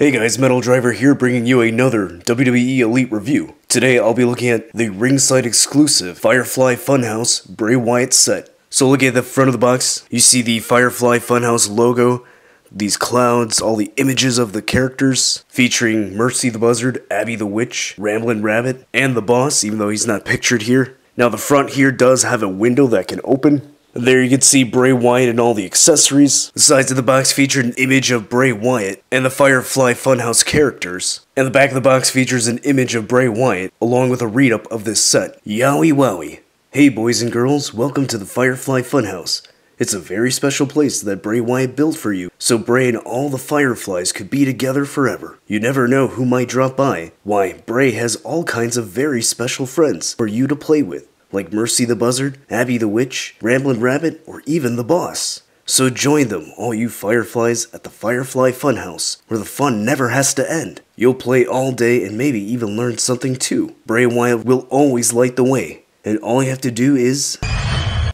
Hey guys, Metal Driver here bringing you another WWE Elite review. Today I'll be looking at the Ringside exclusive Firefly Funhouse Bray Wyatt set. So look at the front of the box, you see the Firefly Funhouse logo, these clouds, all the images of the characters, featuring Mercy the Buzzard, Abby the Witch, Ramblin' Rabbit, and the Boss, even though he's not pictured here. Now the front here does have a window that can open. There you can see Bray Wyatt and all the accessories. The sides of the box featured an image of Bray Wyatt and the Firefly Funhouse characters. And the back of the box features an image of Bray Wyatt along with a read-up of this set. Yowie wowie. Hey boys and girls, welcome to the Firefly Funhouse. It's a very special place that Bray Wyatt built for you, so Bray and all the Fireflies could be together forever. You never know who might drop by. Why, Bray has all kinds of very special friends for you to play with, like Mercy the Buzzard, Abby the Witch, Ramblin' Rabbit, or even the Boss. So join them, all you Fireflies, at the Firefly Funhouse, where the fun never has to end. You'll play all day and maybe even learn something too. Bray Wyatt will always light the way, and all you have to do is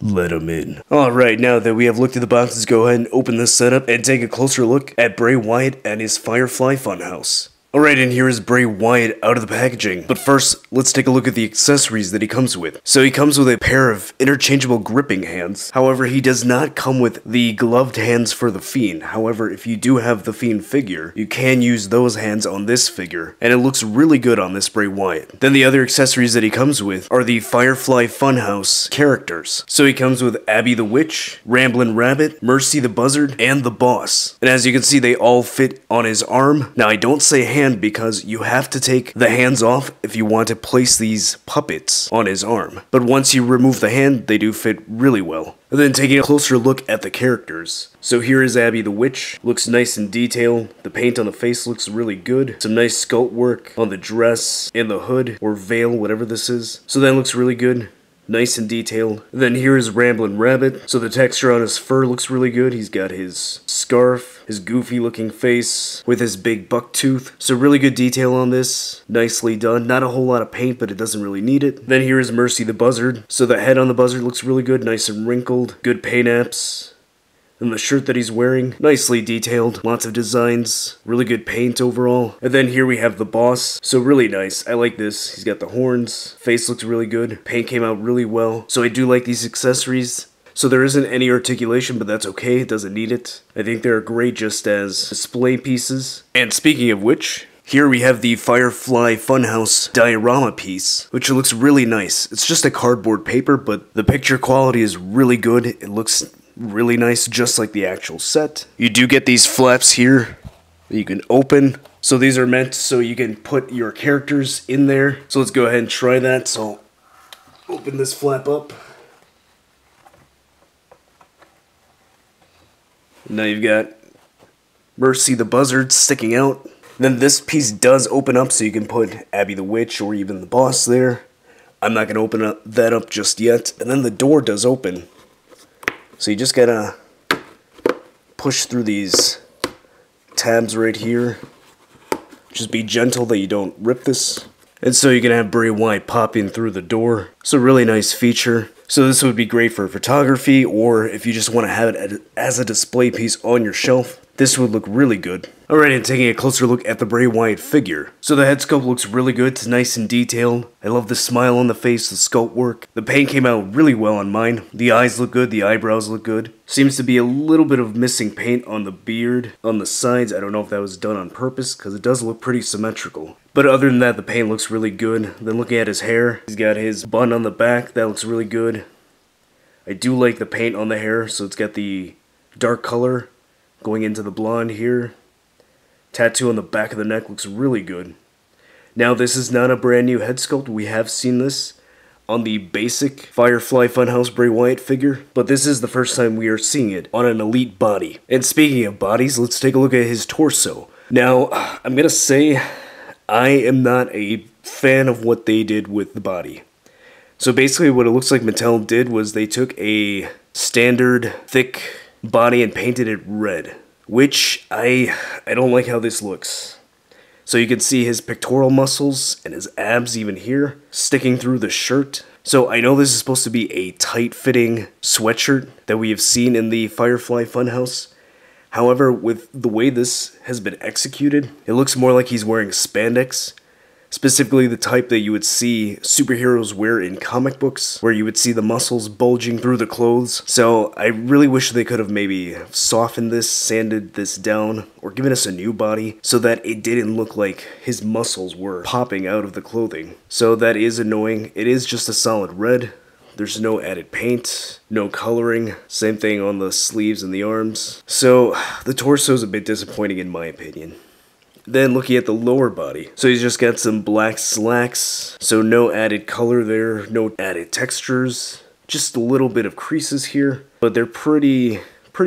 let him in. Alright, now that we have looked at the box, let's go ahead and open this setup and take a closer look at Bray Wyatt and his Firefly Funhouse. Alright, and here is Bray Wyatt out of the packaging. But first, let's take a look at the accessories that he comes with. So he comes with a pair of interchangeable gripping hands. However, he does not come with the gloved hands for the Fiend. However, if you do have the Fiend figure, you can use those hands on this figure, and it looks really good on this Bray Wyatt. Then the other accessories that he comes with are the Firefly Funhouse characters. So he comes with Abby the Witch, Ramblin' Rabbit, Mercy the Buzzard, and the Boss. And as you can see, they all fit on his arm. Now, I don't say hand because you have to take the hands off if you want to place these puppets on his arm. But once you remove the hand, they do fit really well. And then taking a closer look at the characters. So here is Abby the Witch. Looks nice in detail. The paint on the face looks really good. Some nice sculpt work on the dress and the hood or veil, whatever this is. So that looks really good. Nice and detailed. Then here is Ramblin' Rabbit. So the texture on his fur looks really good. He's got his scarf, his goofy looking face with his big buck tooth. So really good detail on this. Nicely done. Not a whole lot of paint, but it doesn't really need it. Then here is Mercy the Buzzard. So the head on the buzzard looks really good. Nice and wrinkled. Good paint apps. And the shirt that he's wearing, nicely detailed, lots of designs, really good paint overall. And then here we have the Boss, so really nice. I like this. He's got the horns, face looks really good, paint came out really well. So I do like these accessories. So there isn't any articulation, but that's okay, it doesn't need it. I think they're great just as display pieces. And speaking of which, here we have the Firefly Funhouse Diorama piece, which looks really nice. It's just a cardboard paper, but the picture quality is really good. It looks really nice, just like the actual set. You do get these flaps here that you can open. So these are meant so you can put your characters in there. So let's go ahead and try that. So open this flap up. Now you've got Mercy the Buzzard sticking out. Then this piece does open up so you can put Abby the Witch or even the Boss there. I'm not going to open that up just yet. And then the door does open. So you just gotta push through these tabs right here. Just be gentle that you don't rip this. And so you can have Bray Wyatt pop in through the door. It's a really nice feature. So this would be great for photography, or if you just want to have it as a display piece on your shelf. This would look really good. Alright, and taking a closer look at the Bray Wyatt figure. So the head sculpt looks really good, it's nice and detailed. I love the smile on the face, the sculpt work. The paint came out really well on mine. The eyes look good, the eyebrows look good. Seems to be a little bit of missing paint on the beard, on the sides. I don't know if that was done on purpose, because it does look pretty symmetrical. But other than that, the paint looks really good. Then looking at his hair, he's got his bun on the back, that looks really good. I do like the paint on the hair, so it's got the dark color going into the blonde here. Tattoo on the back of the neck looks really good. Now this is not a brand new head sculpt. We have seen this on the basic Firefly Funhouse Bray Wyatt figure, but this is the first time we are seeing it on an elite body. And speaking of bodies, let's take a look at his torso. Now, I'm gonna say I am not a fan of what they did with the body. So basically what it looks like Mattel did was they took a standard thick body and painted it red, which I don't like how this looks. So you can see his pectoral muscles and his abs even here sticking through the shirt. So I know this is supposed to be a tight-fitting sweatshirt that we have seen in the Firefly Funhouse. However, with the way this has been executed, it looks more like he's wearing spandex. Specifically the type that you would see superheroes wear in comic books, where you would see the muscles bulging through the clothes. So I really wish they could have maybe softened this, sanded this down, or given us a new body so that it didn't look like his muscles were popping out of the clothing. So that is annoying. It is just a solid red. There's no added paint, no coloring, same thing on the sleeves and the arms. So the torso is a bit disappointing in my opinion. Then looking at the lower body, so he's just got some black slacks, so no added color there, no added textures, just a little bit of creases here, but they're pretty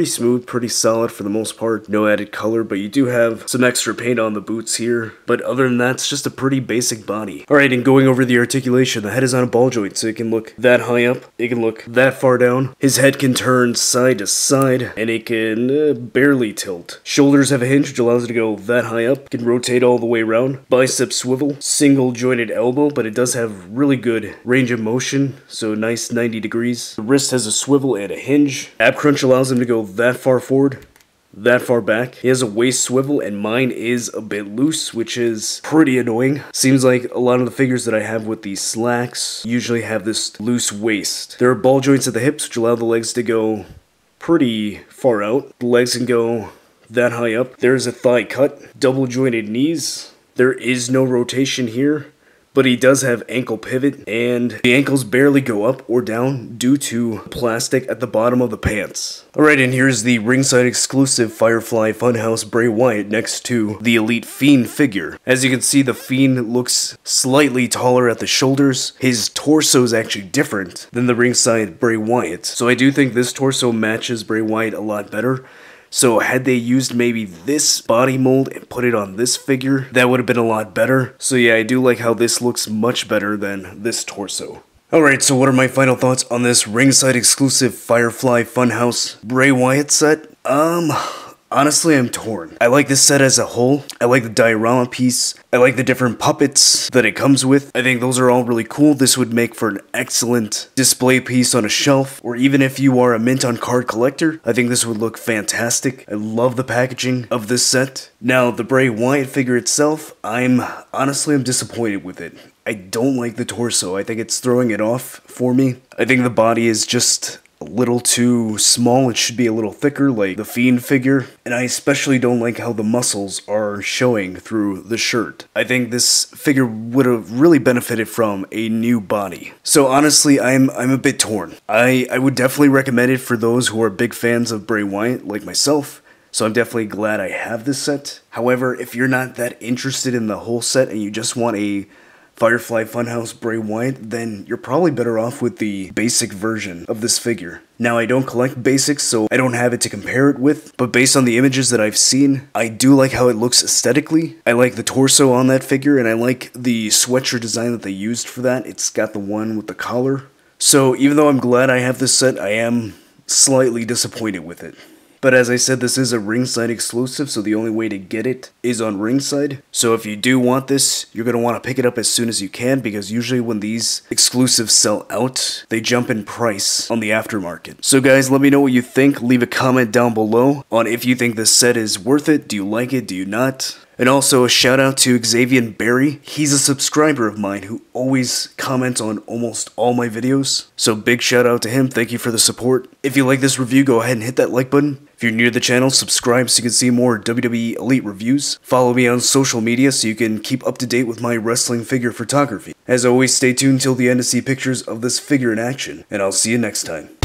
smooth, pretty solid for the most part. No added color, but you do have some extra paint on the boots here. But other than that, it's just a pretty basic body. Alright, and going over the articulation, the head is on a ball joint, so it can look that high up, it can look that far down. His head can turn side to side, and it can barely tilt. Shoulders have a hinge, which allows it to go that high up. It can rotate all the way around. Bicep swivel, single jointed elbow, but it does have really good range of motion, so nice 90 degrees. The wrist has a swivel and a hinge. Ab crunch allows him to go that far forward, that far back. He has a waist swivel, and mine is a bit loose, which is pretty annoying. Seems like a lot of the figures that I have with these slacks usually have this loose waist. There are ball joints at the hips, which allow the legs to go pretty far out. The legs can go that high up. There's a thigh cut, double jointed knees. There is no rotation here, but he does have ankle pivot, and the ankles barely go up or down due to plastic at the bottom of the pants. Alright, and here's the ringside exclusive Firefly Funhouse Bray Wyatt next to the Elite Fiend figure. As you can see, the Fiend looks slightly taller at the shoulders. His torso is actually different than the ringside Bray Wyatt, so I do think this torso matches Bray Wyatt a lot better. So had they used maybe this body mold and put it on this figure, that would have been a lot better. So yeah, I do like how this looks much better than this torso. Alright, so what are my final thoughts on this ringside exclusive Firefly Funhouse Bray Wyatt set? Honestly, I'm torn. I like this set as a whole. I like the diorama piece. I like the different puppets that it comes with. I think those are all really cool. This would make for an excellent display piece on a shelf, or even if you are a mint on card collector, I think this would look fantastic. I love the packaging of this set. Now, the Bray Wyatt figure itself, I'm disappointed with it. I don't like the torso. I think it's throwing it off for me. I think the body is just a little too small. It should be a little thicker like the Fiend figure, and I especially don't like how the muscles are showing through the shirt. I think this figure would have really benefited from a new body. So honestly, I'm a bit torn. I would definitely recommend it for those who are big fans of Bray Wyatt like myself. So I'm definitely glad I have this set. However, if you're not that interested in the whole set and you just want a Firefly Funhouse Bray Wyatt, then you're probably better off with the basic version of this figure. Now, I don't collect basics, so I don't have it to compare it with, but based on the images that I've seen, I do like how it looks aesthetically. I like the torso on that figure, and I like the sweatshirt design that they used for that. It's got the one with the collar. So even though I'm glad I have this set, I am slightly disappointed with it. But as I said, this is a Ringside exclusive, so the only way to get it is on Ringside. So if you do want this, you're going to want to pick it up as soon as you can, because usually when these exclusives sell out, they jump in price on the aftermarket. So guys, let me know what you think. Leave a comment down below on if you think this set is worth it. Do you like it? Do you not? And also a shout out to Xavier Barry. He's a subscriber of mine who always comments on almost all my videos. So big shout out to him. Thank you for the support. If you like this review, go ahead and hit that like button. If you're new to the channel, subscribe so you can see more WWE Elite reviews. Follow me on social media so you can keep up to date with my wrestling figure photography. As always, stay tuned till the end to see pictures of this figure in action, and I'll see you next time.